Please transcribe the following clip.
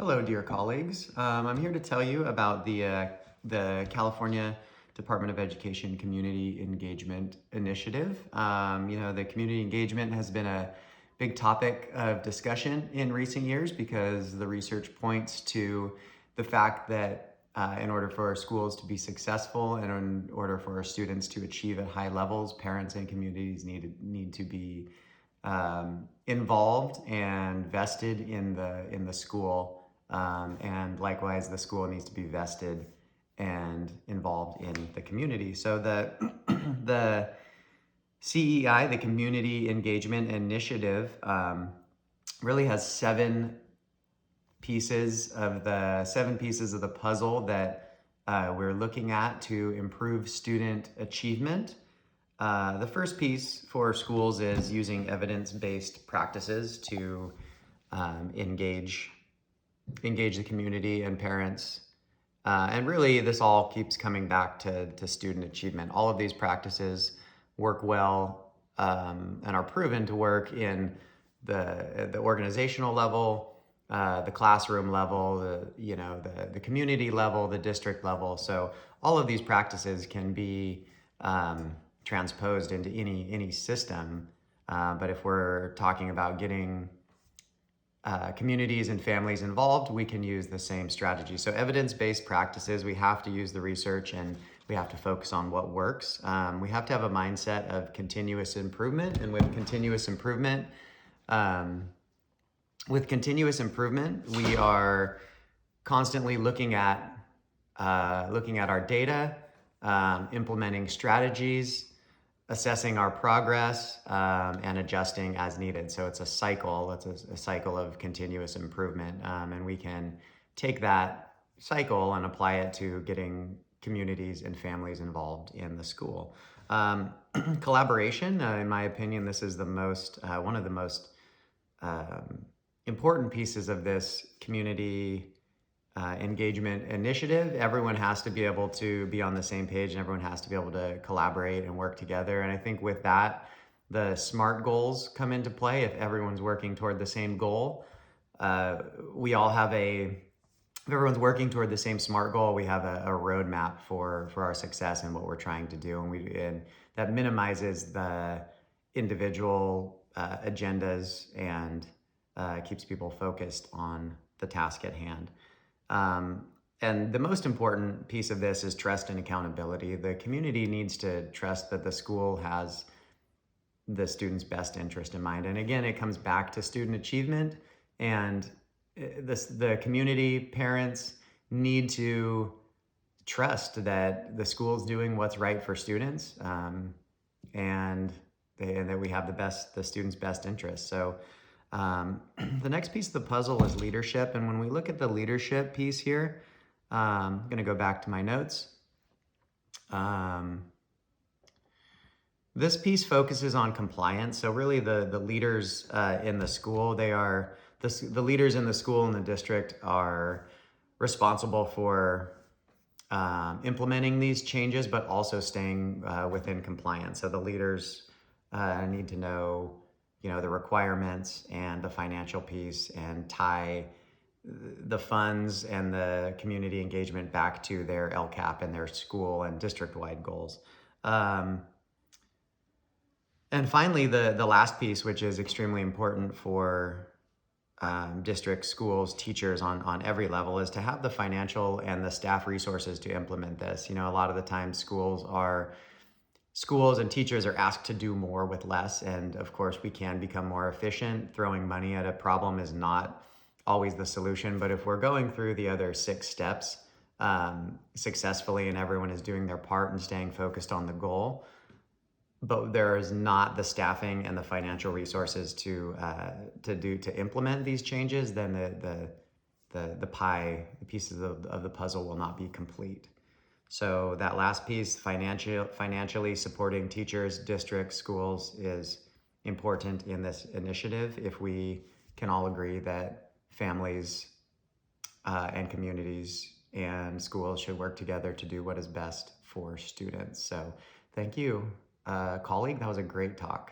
Hello, dear colleagues. I'm here to tell you about the California Department of Education Community Engagement Initiative. The community engagement has been a big topic of discussion in recent years because the research points to the fact that in order for our schools to be successful and in order for our students to achieve at high levels, parents and communities need to be involved and vested in the school. And likewise, the school needs to be vested and involved in the community. So the CEI, the Community Engagement Initiative, really has seven pieces of the puzzle that we're looking at to improve student achievement. The first piece for schools is using evidence-based practices to engage the community and parents. And really, this all keeps coming back to student achievement. All of these practices work well and are proven to work in the organizational level, the classroom level, the community level, the district level. So all of these practices can be transposed into any system. But if we're talking about getting communities and families involved, we can use the same strategy. So evidence-based practices, we have to use the research and we have to focus on what works. We have to have a mindset of continuous improvement, and with continuous improvement, we are constantly looking at our data, implementing strategies, assessing our progress, and adjusting as needed. So it's a cycle. It's a cycle of continuous improvement, and we can take that cycle and apply it to getting communities and families involved in the school. Collaboration, in my opinion, this is one of the most important pieces of this community engagement initiative. Everyone has to be able to be on the same page and everyone has to be able to collaborate and work together. And I think with that, the SMART goals come into play. If everyone's working toward the same goal, if everyone's working toward the same SMART goal, we have a roadmap for our success and what we're trying to do. And that minimizes the individual agendas and keeps people focused on the task at hand. And the most important piece of this is trust and accountability. The community needs to trust that the school has the student's best interest in mind. And again, it comes back to student achievement, and the community, parents need to trust that the school's doing what's right for students, and that we have the student's best interest. So the next piece of the puzzle is leadership. And when we look at the leadership piece here, I'm going to go back to my notes. This piece focuses on compliance. So really the leaders in the school, the leaders in the school and the district are responsible for implementing these changes, but also staying within compliance. So the leaders need to know the requirements and the financial piece and tie the funds and the community engagement back to their LCAP and their school and district-wide goals. And finally, the last piece, which is extremely important for district schools, teachers on every level, is to have the financial and the staff resources to implement this. A lot of the time schools and teachers are asked to do more with less. And of course, we can become more efficient. Throwing money at a problem is not always the solution. But if we're going through the other 6 steps successfully and everyone is doing their part and staying focused on the goal, but there is not the staffing and the financial resources to implement these changes, then the pieces of the puzzle will not be complete. So that last piece, financially supporting teachers, districts, schools, is important in this initiative if we can all agree that families and communities and schools should work together to do what is best for students. So thank you, colleague. That was a great talk.